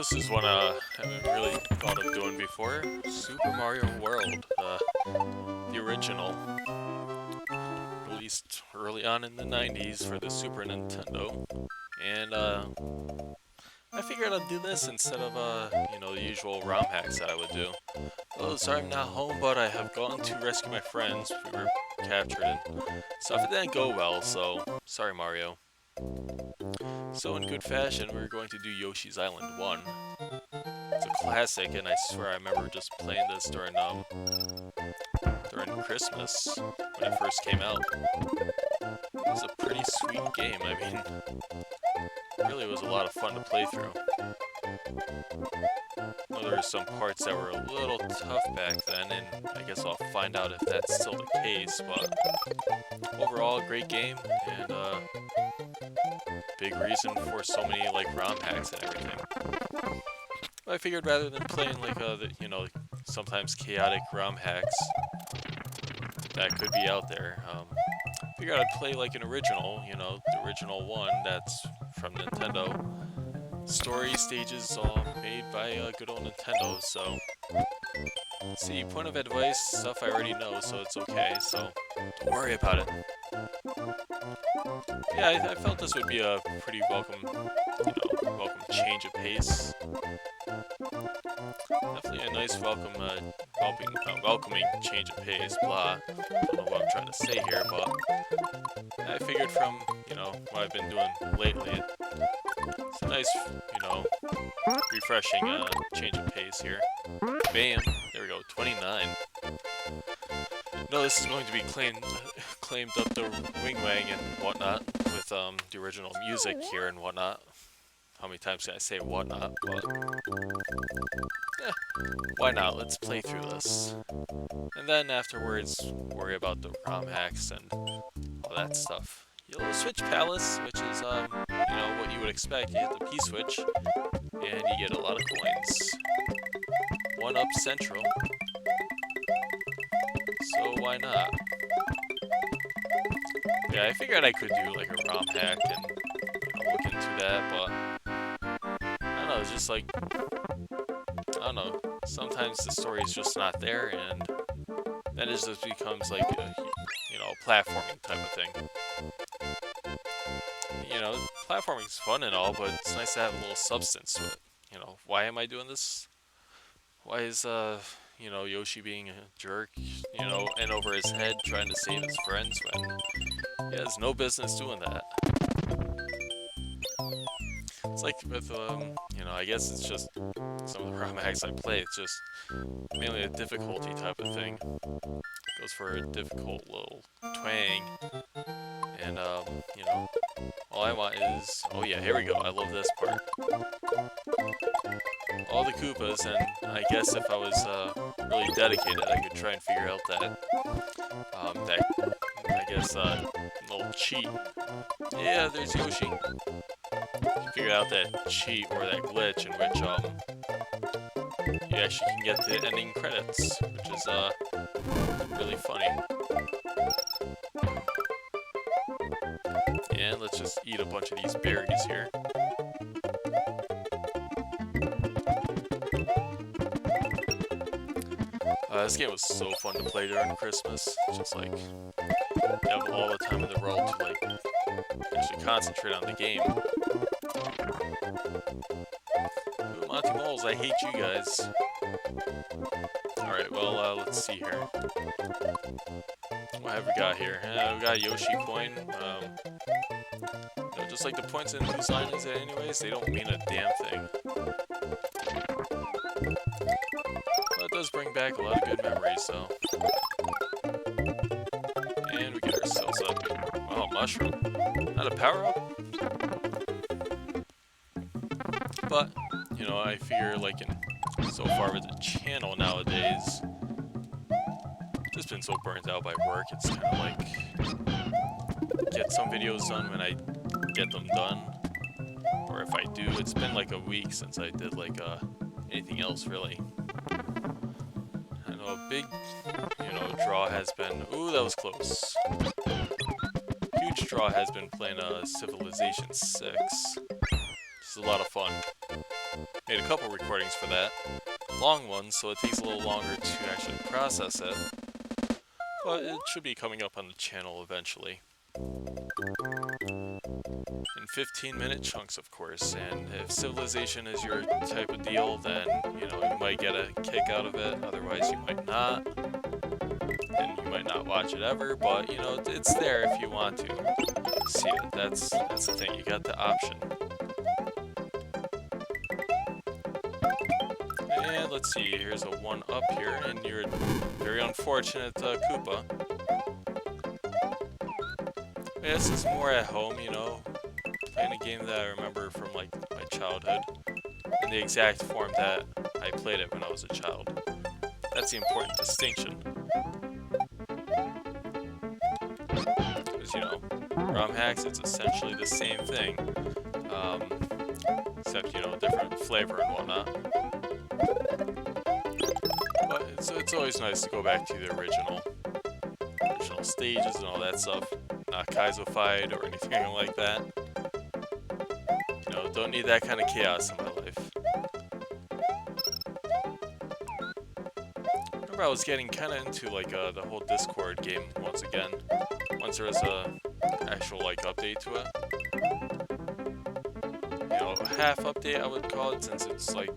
this is one I haven't really thought of doing before. Super Mario World, the original, released early on in the 90s for the Super Nintendo, and I figured I'd do this instead of the usual ROM hacks that I would do. Oh, sorry I'm not home, but I have gone to rescue my friends. We were captured and stuff. It didn't go well, so sorry, Mario. So in good fashion, we're going to do Yoshi's Island 1. It's a classic, and I swear I remember just playing this during Christmas when it first came out. It was a pretty sweet game. I mean, it really was a lot of fun to play through. Well, there were some parts that were a little tough back then, and I guess I'll find out if that's still the case, but overall, great game, and big reason for so many, like, ROM hacks and everything. I figured rather than playing, like, sometimes chaotic ROM hacks that could be out there, figured I'd play, like, an original, the original one that's from Nintendo. Story stages all made by good old Nintendo, so see, point of advice, stuff I already know, so it's okay, so don't worry about it. Yeah, I felt this would be a pretty welcome change of pace. Definitely a nice welcoming change of pace, blah. Don't know what I'm trying to say here, but I figured from, what I've been doing lately, it's a nice, refreshing change of pace here. Bam! There we go, 29. No, this is going to be claimed up the Wang and whatnot with the original music here and whatnot. How many times can I say whatnot? But why not? Let's play through this, and then afterwards worry about the ROM hacks and all that stuff. Yellow Switch Palace, which is what you would expect. You hit the P switch, and you get a lot of coins. 1-up Central. So why not? Yeah, I figured I could do like a ROM hack and look into that, but I don't know, it's just like, I don't know, sometimes the story is just not there, and then it just becomes like a, platforming type of thing. Platforming's fun and all, but it's nice to have a little substance to it. Why am I doing this? Why is, Yoshi being a jerk, and over his head trying to save his friends when he has no business doing that? It's like with, I guess it's just some of the ROM hacks I play, it's just mainly a difficulty type of thing. Goes for a difficult little twang, and, all I want is, oh yeah, here we go, I love this part. All the Koopas, and I guess if I was really dedicated, I could try and figure out that little cheat. Yeah, there's Yoshi. Figure out that cheat or that glitch in which you actually can get the ending credits, which is really funny. And let's just eat a bunch of these berries here. This game was so fun to play during Christmas. It's just like, you have all the time in the world to like actually concentrate on the game. Ooh, Monty Moles, I hate you guys. Alright, well, let's see here. What have we got here? We got a Yoshi coin. Just like the points in Yoshis Island anyways, they don't mean a damn thing. But it does bring back a lot of good memories, so. And we get ourselves up. Wow, mushroom. Not a power-up? But, I figure like so far with the channel nowadays, just been so burnt out by work, it's kind of like, get some videos done when I get them done, or if I do, it's been like a week since I did like anything else really. I know a big draw has been, ooh, that was close, huge draw has been playing Civilization 6. This is a lot of fun. made a couple recordings for that. Long ones, so it takes a little longer to actually process it. But it should be coming up on the channel eventually. In 15-minute chunks, of course, and if Civilization is your type of deal, then, you know, you might get a kick out of it, otherwise you might not. And you might not watch it ever, but, you know, it's there if you want to see it. That's the thing, you got the option. And let's see, here's a 1-up here, and you're very unfortunate Koopa. Yeah, this is more at home, you know, playing a game that I remember from, like, my childhood, in the exact form that I played it when I was a child. That's the important distinction. Because, you know, ROM hacks, it's essentially the same thing, except, you know, different flavor and whatnot. But it's always nice to go back to the original stages and all that stuff. Not Kaizofied or anything like that. You know, don't need that kind of chaos in my life. Remember I was getting kind of into like the whole Discord game once again. Once there was a actual like update to it. You know, a half update I would call it, since it's like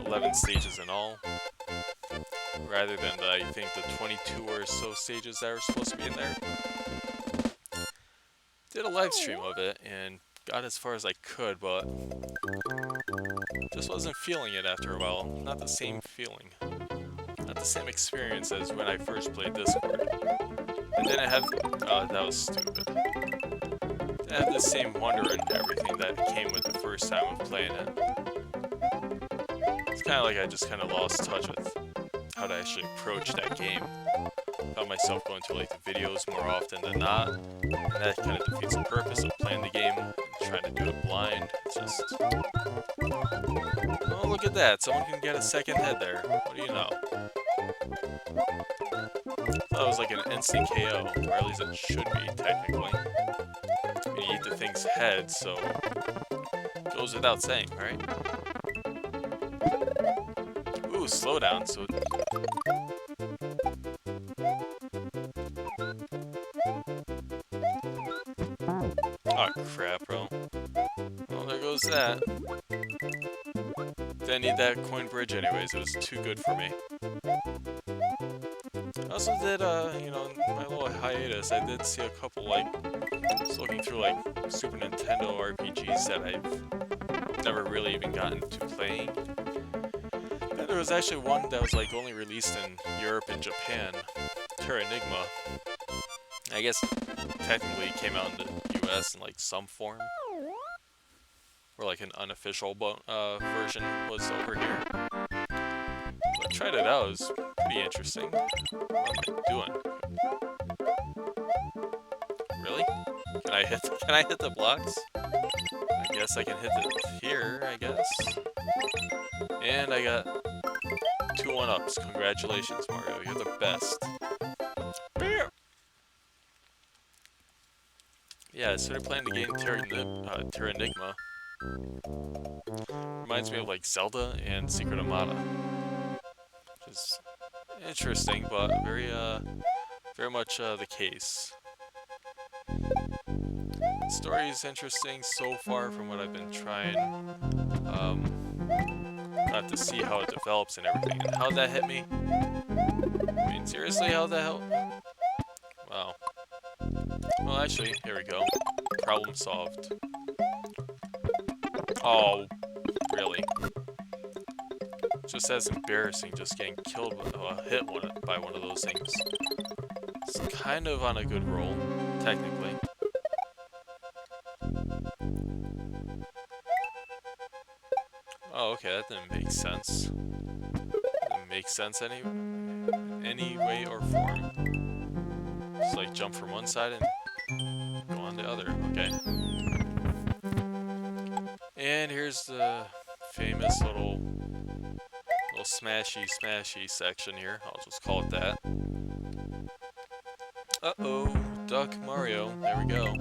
11 stages in all. Rather than I think the 22 or so stages that are supposed to be in there. Did a live stream of it and got as far as I could, but just wasn't feeling it after a while. Not the same feeling. Not the same experience as when I first played Discord. And then I had, that was stupid. I had the same wonder and everything that came with the first time of playing it. It's kind of like I just kind of lost touch with how to actually approach that game. Found myself going to like the videos more often than not, and that kind of defeats the purpose of playing the game, trying to do it blind. It's just, oh, look at that, someone can get a second head there. What do you know? I thought it was like an instant KO, or at least it should be technically. I mean, you eat the thing's head, so it goes without saying, right? Ooh, slow down, so oh crap, bro. Well, there goes that. Didn't need that coin bridge anyways, it was too good for me. I also did, you know, in my little hiatus, I did see a couple, like, just looking through, like, Super Nintendo RPGs that I've never really even gotten to playing. And there was actually one that was, like, only released in Europe and Japan, Terra Enigma. I guess technically it came out in the US in like some form, or like an unofficial version was over here. But I tried it out, it was pretty interesting. What am I doing? Really? Can I hit the blocks? I guess I can hit it here, I guess. And I got 2 1-ups. Congratulations, Mario, you're the best. Yeah, I started playing the game Terra Enigma. Reminds me of like Zelda and Secret of Mana. Which is interesting, but very much the case. The story is interesting so far from what I've been trying. Got to see how it develops and everything. And how'd that hit me? I mean, seriously, how the hell? Wow. Well, actually, here we go. Problem solved. Oh, really? Just as embarrassing, just getting killed with, hit by one of those things. It's kind of on a good roll, technically. Oh, okay, that didn't make sense. Didn't make sense any way or form. Just like jump from one side and go on the other. Okay. And here's the famous little smashy section here. I'll just call it that. Uh-oh, Duck Mario. There we go.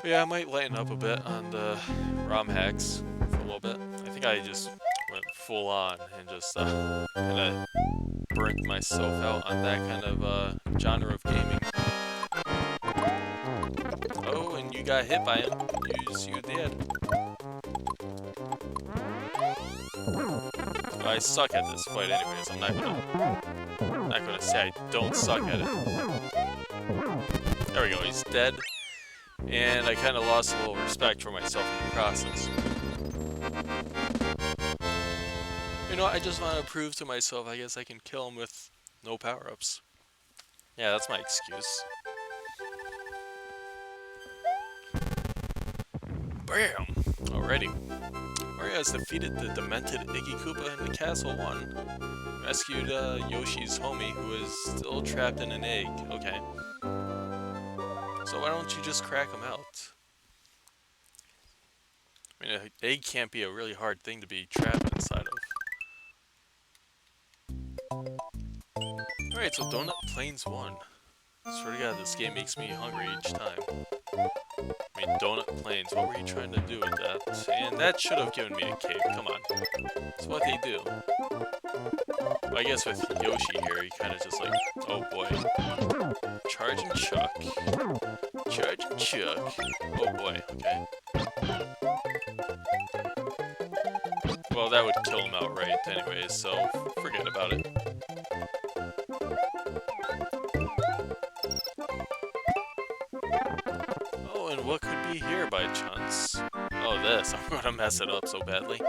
But yeah, I might lighten up a bit on the ROM hacks for a little bit. I think I just went full on and just kind of burnt myself out on that kind of genre of gaming. Oh, and you got hit by him. You did. I suck at this fight anyways. I'm not gonna say I don't suck at it. There we go, he's dead. And I kind of lost a little respect for myself in the process. You know, I just want to prove to myself I guess I can kill him with no power-ups. Yeah, that's my excuse. Bam! Alrighty. Mario has defeated the demented Iggy Koopa in the Castle 1. Rescued Yoshi's homie, who is still trapped in an egg. Okay. So why don't you just crack him out? I mean, an egg can't be a really hard thing to be trapped inside of. Alright, so Donut Plains 1. Swear to God, this game makes me hungry each time. I mean, Donut Plains, what were you trying to do with that? And that should have given me a cake, come on. That's what they do. Well, I guess with Yoshi here, he kind of just like, oh boy. Charge and chuck. Charge and chuck. Oh boy, okay. Well, that would kill him outright anyways, so forget about it. Oh, and what could be here by chance? Oh, this. I'm gonna mess it up so badly.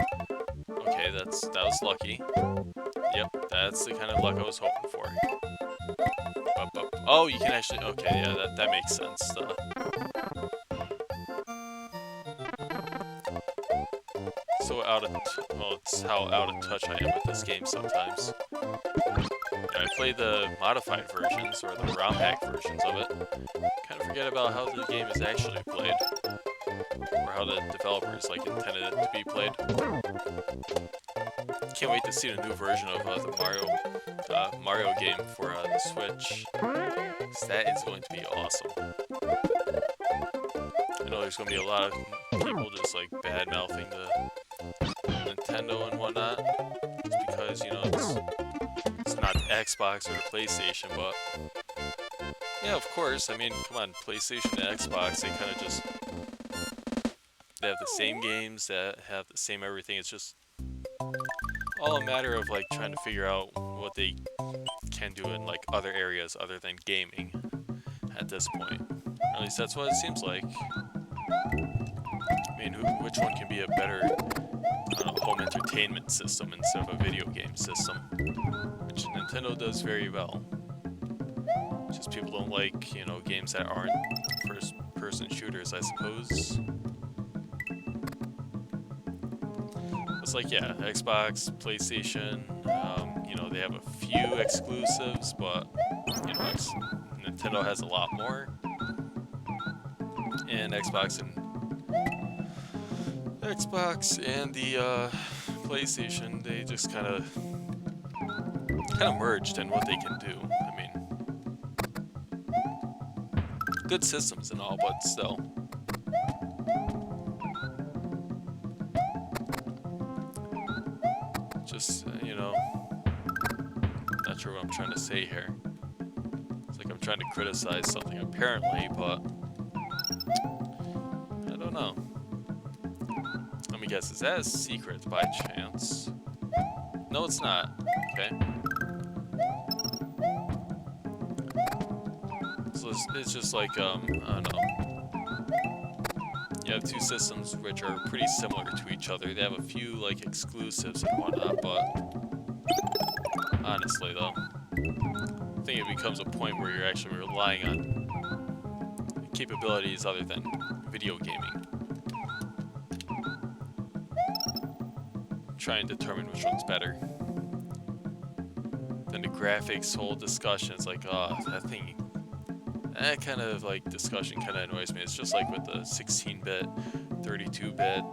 Okay, that was lucky. Yep, that's the kind of luck I was hoping for. Oh, you can actually... Okay, yeah, that makes sense. So out of... Well, it's how out of touch I am with this game sometimes. I play the modified versions, or the ROM hack versions of it. Kind of forget about how the game is actually played. Or how the developers, like, intended it to be played. Can't wait to see the new version of the Mario game for the Switch. That is going to be awesome. I know there's going to be a lot of people just like bad-mouthing the Nintendo and whatnot. Just because, you know, it's not the Xbox or the PlayStation, but... Yeah, of course, I mean, come on, PlayStation and Xbox, they kind of just... They have the same games, that have the same everything, it's just... all a matter of like trying to figure out what they can do in like other areas other than gaming at this point. Or at least that's what it seems like. I mean, which one can be a better home entertainment system instead of a video game system? Which Nintendo does very well. Just people don't like, you know, games that aren't first-person shooters, I suppose. It's like, yeah, Xbox, PlayStation, you know, they have a few exclusives, but, you know, Nintendo has a lot more. And Xbox and the PlayStation, they just kind of merged in what they can do. I mean, good systems and all, but still. Just, you know, not sure what I'm trying to say here. It's like I'm trying to criticize something apparently, but I don't know. Let me guess, is that a secret by chance? No, it's not. Okay. So it's just like, I don't know. You have two systems which are pretty similar to each other. They have a few like exclusives and whatnot, but honestly though, I think it becomes a point where you're actually relying on capabilities other than video gaming. Try and determine which one's better. Then the graphics whole discussion is like, oh, that thing. That kind of like discussion kind of annoys me. It's just like with the 16-bit, 32-bit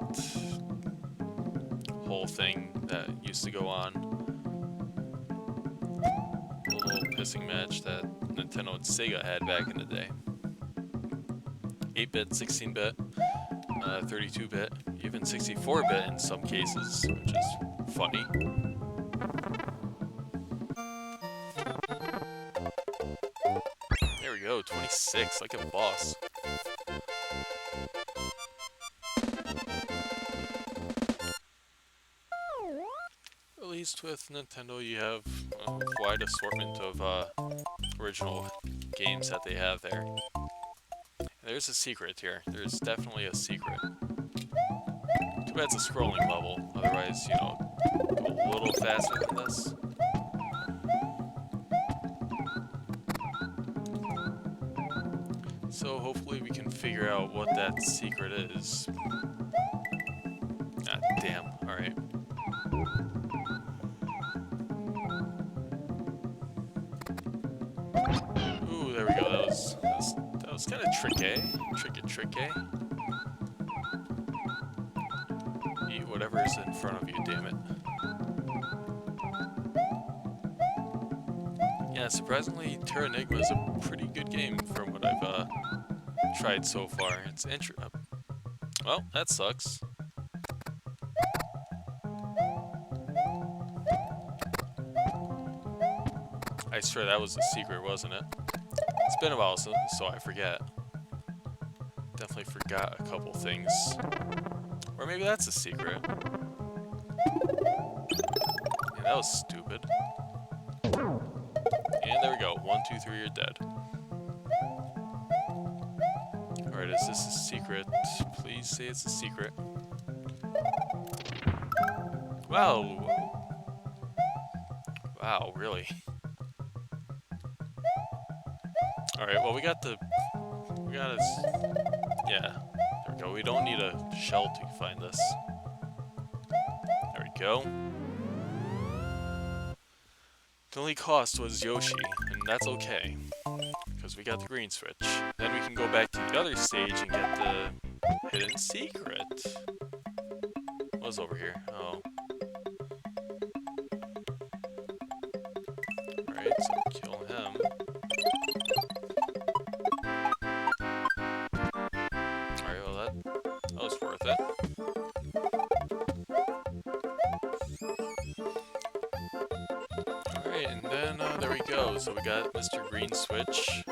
whole thing that used to go on. A little pissing match that Nintendo and Sega had back in the day. 8-bit, 16-bit, 32-bit, even 64-bit in some cases, which is funny. There we go, 26, like a boss. At least with Nintendo, you have a wide assortment of original games that they have there. There's a secret here. There's definitely a secret. Too bad it's a scrolling level. Otherwise, you know, go a little faster than this. So hopefully we can figure out what that secret is. Ah, damn. Alright. Ooh, there we go. That was kind of tricky. Tricky. Eat whatever is in front of you, damn it. Yeah, surprisingly, Terranigma is a pretty good game from what I've tried so far. It's well, that sucks. I swear that was the secret, wasn't it? It's been a while, so I forget. Definitely forgot a couple things. Or maybe that's a secret. Yeah, that was stupid. And there we go. 1, 2, 3, you're dead. Alright, is this a secret? Please say it's a secret. Wow. Wow, really? Alright, well we got yeah, there we go. We don't need a shell to find this. There we go. The only cost was Yoshi, and that's okay. Because we got the green switch. Then we can go back to the other stage and get the hidden secret. What's over here? Oh. Alright, so kill him. Alright, well that was worth it. Alright, and then there we go. So we got Mr. Green Switch.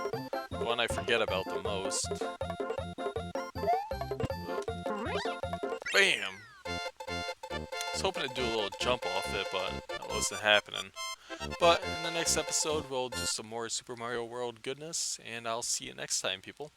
The one I forget about the most. Bam! I was hoping to do a little jump off it, but that wasn't happening. But in the next episode, we'll do some more Super Mario World goodness, and I'll see you next time, people.